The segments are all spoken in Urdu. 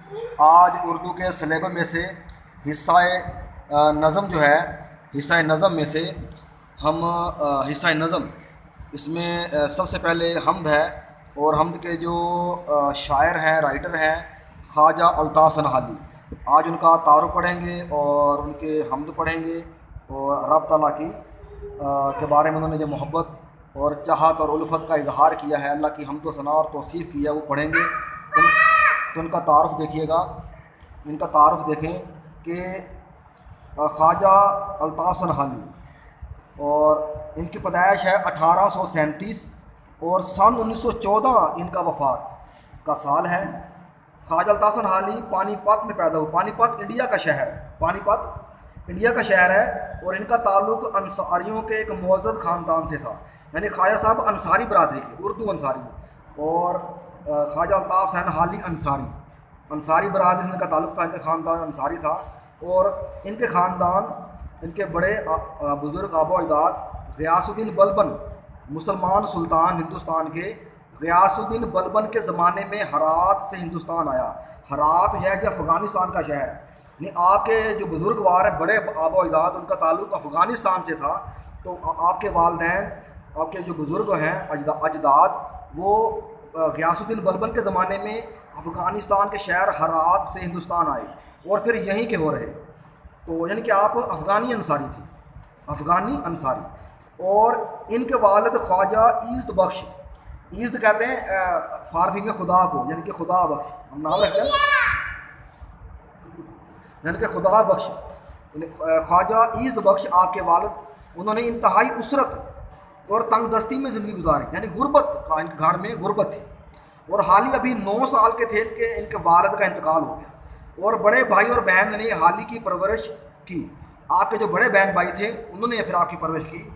آج اردو کے سلیبس میں سے حصہ نظم جو ہے، حصہ نظم میں سے ہم حصہ نظم اس میں سب سے پہلے حمد ہے، اور حمد کے جو شاعر ہیں، رائٹر ہیں، خواجہ الطاف سنہالی، آج ان کا تعارف پڑھیں گے اور ان کے حمد پڑھیں گے، اور رب تعالیٰ کی کے بارے میں انہوں نے جو محبت اور چاہت اور الفت کا اظہار کیا ہے، اللہ کی حمد و ثنا اور توصیف کی ہے، وہ پڑھیں گے۔ تو ان کا تعارف دیکھیے گا، ان کا تعارف دیکھیں کہ خواجہ الطاف سنہالی، اور ان کی پیدائش ہے 1837، اور سن 1914 ان کا وفات کا سال ہے۔ خواجہ الطاف سنہالی پانی پت میں پیدا ہوئے۔ پانی پت انڈیا کا شہر ہے، پانی پت انڈیا کا شہر ہے، اور ان کا تعلق انصاریوں کے ایک معزز خاندان سے تھا، یعنی خواجہ صاحب انصاری برادری کے، اردو انصاری، اور خواجہ الطاف سنہالی انصاری برادری سے ان کا تعلق تھا، ان کا خاندان انصاری تھا، اور ان کے خاندان، ان کے بڑے بزرگ آبا و اجداد غیاث الدین بلبن، مسلمان سلطان ہندوستان کے، غیاث الدین بلبن کے زمانے میں ہرات سے ہندوستان آیا۔ ہرات جو ہے کہ افغانستان کا شہر ہے، یعنی آپ کے جو بزرگوار ہیں، بڑے آبا و اجداد، ان کا تعلق افغانستان سے تھا۔ تو آپ کے والدین، آپ کے جو بزرگ ہیں اجداد، وہ غیاث الدین بلبن کے زمانے میں افغانستان کے شہر ہرات سے ہندوستان آئے، اور پھر یہیں کے ہو رہے۔ تو یعنی کہ آپ افغانی انصاری تھے، افغانی انصاری۔ اور ان کے والد خواجہ ایزد بخش، ایزد کہتے ہیں فارسی میں خدا کو، یعنی کہ خدا بخش، ہم نام رکھتے ہیں، یعنی کہ خدا بخش، یعنی خواجہ ایزد بخش آپ کے والد، انہوں نے انتہائی اسرت اور تنگ دستی میں زندگی گزاری، یعنی غربت کا، ان کے گھر میں غربت تھی، اور حال ہی ابھی 9 سال کے تھے کہ ان کے والد کا انتقال ہو گیا، اور بڑے بھائی اور بہن نے حال ہی کی پرورش کی۔ آپ کے جو بڑے بہن بھائی تھے انہوں نے پھر آپ کی پرورش کی،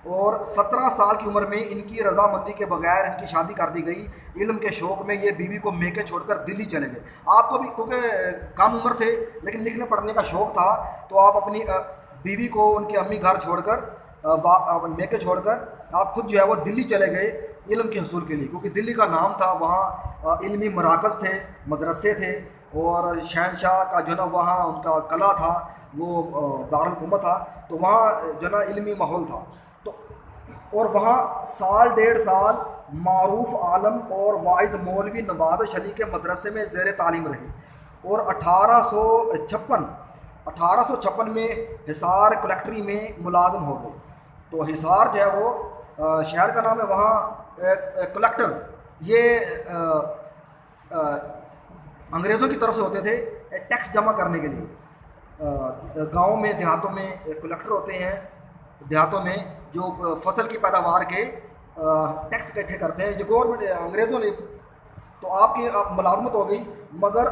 اور 17 سال کی عمر میں ان کی رضامندی کے بغیر ان کی شادی کر دی گئی۔ علم کے شوق میں یہ بیوی کو میکے چھوڑ کر دلی چلے گئے۔ آپ کو بھی کیونکہ کم عمر تھے لیکن لکھنے پڑھنے کا شوق تھا، تو آپ اپنی بیوی کو ان کے امی گھر چھوڑ کر، میکے چھوڑ کر آپ خود جو ہے وہ دلی چلے گئے علم کے حصول کے لیے، کیونکہ دلی کا نام تھا، وہاں علمی مراکز تھے، مدرسے تھے، اور شہنشاہ کا جو نا وہاں ان کا قلعہ تھا، وہ دارالحکومت تھا، تو وہاں جو نا علمی ماحول تھا۔ تو اور وہاں سال 1.5 سال معروف عالم اور واعظ مولوی نواز شلی کے مدرسے میں زیر تعلیم رہے، اور 1856 میں حصار کلیکٹری میں ملازم ہو گئے۔ تو حصار جو ہے وہ شہر کا نام ہے، وہاں کلیکٹر، یہ انگریزوں کی طرف سے ہوتے تھے ٹیکس جمع کرنے کے لیے۔ گاؤں میں، دیہاتوں میں کلیکٹر ہوتے ہیں، دیہاتوں میں جو فصل کی پیداوار کے ٹیکس اکٹھے کرتے ہیں، جو گورنمنٹ انگریزوں نے، تو آپ کی ملازمت ہو گئی، مگر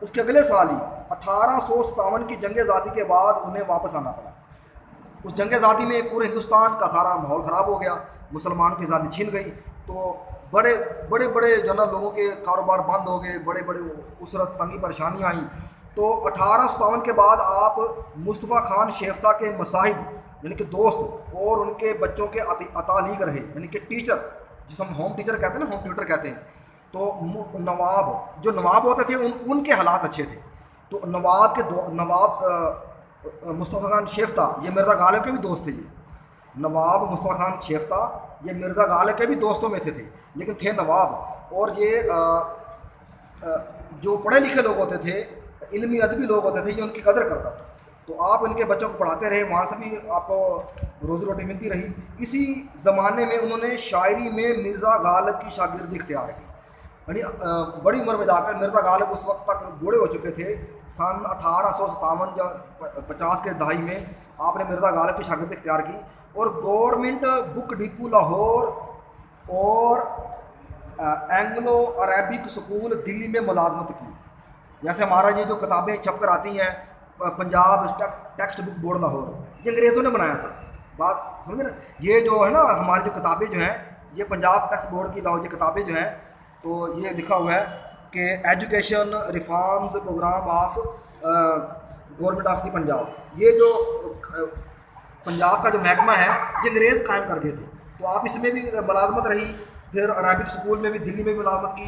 اس کے اگلے سال ہی 1857 کی جنگ آزادی کے بعد انہیں واپس آنا پڑا۔ اس جنگ آزادی میں پورے ہندوستان کا سارا ماحول خراب ہو گیا، مسلمانوں کی آزادی چھین گئی، تو بڑے بڑے جو نا لوگوں کے کاروبار بند ہو گئے، بڑے اسرت تنگی پریشانیاں آئیں۔ تو 1857 کے بعد آپ مصطفیٰ خان شیفتہ کے مصاحب، یعنی کہ دوست، اور ان کے بچوں کے اتالیق رہے، یعنی کہ ٹیچر، جس ہم ہوم ٹیچر کہتے ہیں نا، ہوم ٹیوٹر کہتے ہیں۔ تو نواب، جو نواب ہوتے تھے ان کے حالات اچھے تھے، تو نواب مصطفیٰ خان شیفتہ، یہ مرزا غالب کے بھی دوست تھے، یہ نواب مصطفیٰ خان شیفتہ یہ مرزا غالب کے بھی دوستوں میں سے تھے، لیکن تھے نواب۔ اور یہ جو پڑھے لکھے لوگ ہوتے تھے، علمی ادبی لوگ ہوتے تھے، یہ ان کی قدر کرتا تھا۔ تو آپ ان کے بچوں کو پڑھاتے رہے، وہاں سے بھی آپ کو روزی روٹی ملتی رہی۔ اسی زمانے میں انہوں نے شاعری میں مرزا غالب کی شاگردی اختیار کی، یعنی بڑی عمر میں جا کر، مرزا غالب اس وقت تک بوڑھے ہو چکے تھے، سن 1857 یا 50 کے دہائی میں آپ نے مرزا غالب کی شاگردی اختیار کی، اور گورنمنٹ بک ڈپو لاہور اور اینگلو عربک سکول دلی میں ملازمت کی۔ جیسے ہمارا یہ جو کتابیں چھپ کر آتی ہیں، Punjab text book board Lahore, یہ انگریزوں نے بنایا تھا، بات سمجھ رہے؟ یہ جو ہے نا ہماری جو کتابیں جو ہیں، یہ پنجاب ٹیکسٹ بورڈ کی لاہور کی کتابیں جو ہیں، تو یہ لکھا ہوا ہے کہ education reforms programme of government of the Punjab, یہ جو پنجاب کا جو محکمہ ہے یہ انگریز قائم کر گئے تھے۔ تو آپ اس میں بھی ملازمت رہی، پھر عربک اسکول میں بھی دلی میں بھی ملازمت کی،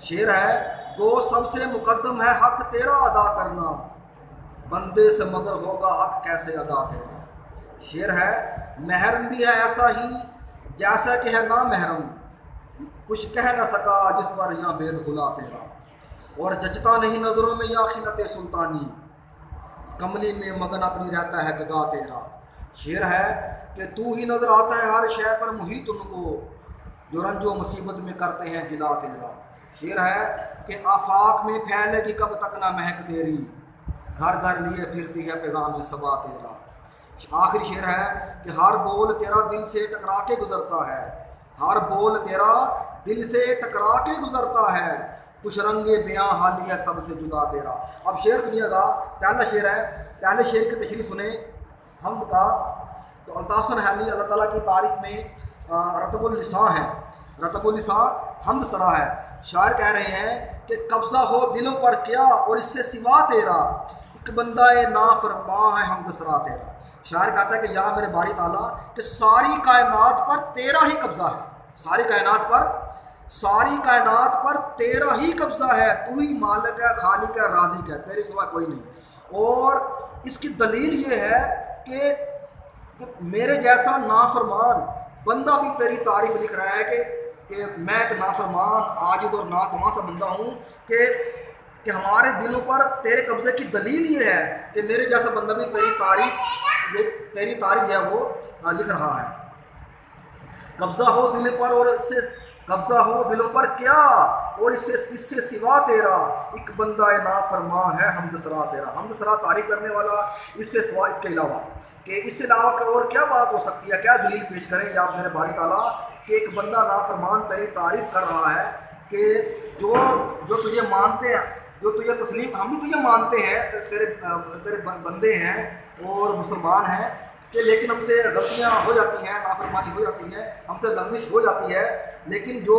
شعر ہے گو سب سے مقدم ہے حق تیرا ادا کرنا، بندے سے مگر ہوگا حق کیسے ادا تیرا۔ شعر ہے محرم بھی ہے ایسا ہی جیسا کہ ہے نا محرم، کچھ کہہ نہ سکا جس پر یہاں بید خلا تیرا، اور جچتا نہیں نظروں میں یا خلت سلطانی، کملی میں مگن اپنی رہتا ہے گدا تیرا۔ شعر ہے کہ تو ہی نظر آتا ہے ہر شے پر محیط ان کو، جو رنج و مصیبت میں کرتے ہیں گلا تیرا۔ شعر ہے کہ آفاق میں پھیلے گی کب تک نہ مہک تیری، گھر گھر لیے پھرتی ہے پیغام صبا تیرا۔ آخری شعر ہے کہ ہر بول تیرا دل سے ٹکرا کے گزرتا ہے، ہر بول تیرا دل سے ٹکرا کے گزرتا ہے، کچھ رنگ بیاں حالی ہے سب سے جدا تیرا۔ اب شعر سنیے گا، پہلا شعر ہے، پہلے شعر کی تشریح سنیں حمد کا۔ تو الطاف سنہالی اللہ تعالیٰ کی تعریف میں رطب اللسان ہے، رطب اللسان حمد سرا ہے۔ شاعر کہہ رہے ہیں کہ قبضہ ہو دلوں پر کیا اور اس سے سوا تیرا، ایک بندہ نافرماں ہے حمد سرا تیرا۔ شاعر کہتا ہے کہ یا میرے باری تعالیٰ کہ ساری کائنات پر تیرا ہی قبضہ ہے، ساری کائنات پر تیرا ہی قبضہ ہے، تو ہی مالک ہے، خالق ہے، رازق ہے، تیرے سوا کوئی نہیں۔ اور اس کی دلیل یہ ہے کہ میرے جیسا نافرمان بندہ بھی تیری تعریف لکھ رہا ہے کہ میں ایک نافرمان عاجز اور ناتواں سا بندہ ہوں کہ ہمارے دلوں پر تیرے قبضے کی دلیل یہ ہے کہ میرے جیسا بندہ بھی تیری تعریف ہے وہ لکھ رہا ہے۔ قبضہ ہو دل پر اور اس سے قبضہ ہو دلوں پر کیا اور اس سے سوا تیرا، ایک بندہ نافرمان ہے حمد سرا تیرا۔ حمد سرا تعریف کرنے والا، اس سے سوا، اس کے علاوہ کہ اس سے علاوہ اور کیا بات ہو سکتی ہے، کیا دلیل پیش کریں یا میرے باری تعالیٰ کہ ایک بندہ نافرمان تیری تعریف کر رہا ہے کہ جو تجھے مانتے ہیں، جو تجھے تسلیم، ہم بھی تجھے مانتے ہیں، تیرے بندے ہیں اور مسلمان ہیں، کہ لیکن ہم سے غلطیاں ہو جاتی ہیں، نافرمانی ہو جاتی ہے، ہم سے لغزش ہو جاتی ہے، لیکن جو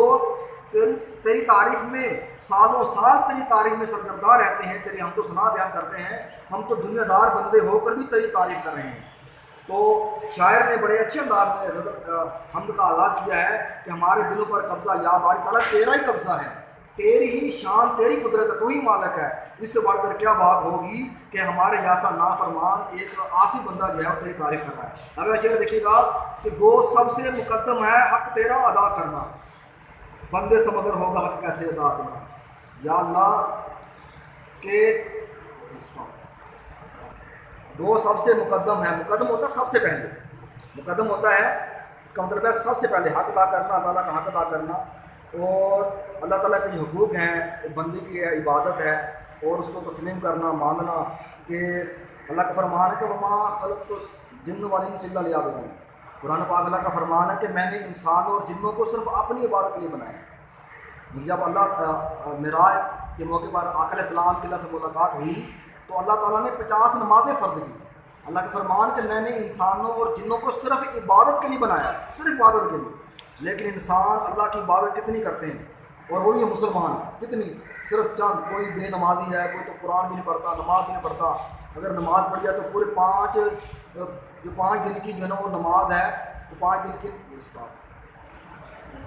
تیری تعریف میں سالوں سال تیری تعریف میں سرگرداں رہتے ہیں، تیری حمد و ثنا بیان کرتے ہیں، ہم تو دنیا دار بندے ہو کر بھی تیری تعریف کر رہے ہیں۔ تو شاعر نے بڑے اچھے انداز میں حمد کا آغاز کیا ہے کہ ہمارے دلوں پر قبضہ یا باری تعالیٰ تیرا ہی قبضہ ہے، تیری ہی شان، تیری قدرت ہے، تو ہی مالک ہے، اس سے بڑھ کر کیا بات ہوگی کہ ہمارے جیسا نافرمان ایک عاصی بندہ جو ہے وہ تیری تعریف کر رہا ہے۔ اگلا شعر دیکھیے گا کہ گو سب سے مقدم ہے حق تیرا ادا کرنا، بندے سے مگر ہوگا حق کیسے ادا کرنا۔ یا اللہ کہ وہ سب سے مقدم ہے، مقدم ہوتا ہے سب سے پہلے، مقدم ہوتا ہے اس کا مطلب ہے سب سے پہلے حق ادا کرنا، اللہ تعالیٰ کا حق ادا کرنا، اور اللہ تعالیٰ کے جو حقوق ہیں، بندی کی عبادت ہے اور اس کو تسلیم کرنا، ماننا کہ اللہ کا فرمان ہے کہ وما خلقت الجن والانس الا لیعبدون۔ قرآن پاک اللہ کا فرمان ہے کہ میں نے انسانوں اور جنوں کو صرف اپنی عبادت کے لیے بنایا۔ جب اللہ معراج کے موقع پر آقا علیہ السلام کی اللہ سے ملاقات ہوئی تو اللہ تعالیٰ نے 50 نمازیں فرض کی۔ اللہ کا فرمان کہ میں نے انسانوں اور جنوں کو صرف عبادت کے لیے بنایا، صرف عبادت کے لیے، لیکن انسان اللہ کی عبادت کتنی کرتے ہیں، اور وہ یہ مسلمان کتنی، صرف چند، کوئی بے نمازی ہے، کوئی تو قرآن بھی نہیں پڑھتا، نماز بھی نہیں پڑھتا، اگر نماز پڑھ جائے تو پورے 5 دن کی جو ہے نا وہ نماز ہے، تو 5 دن کی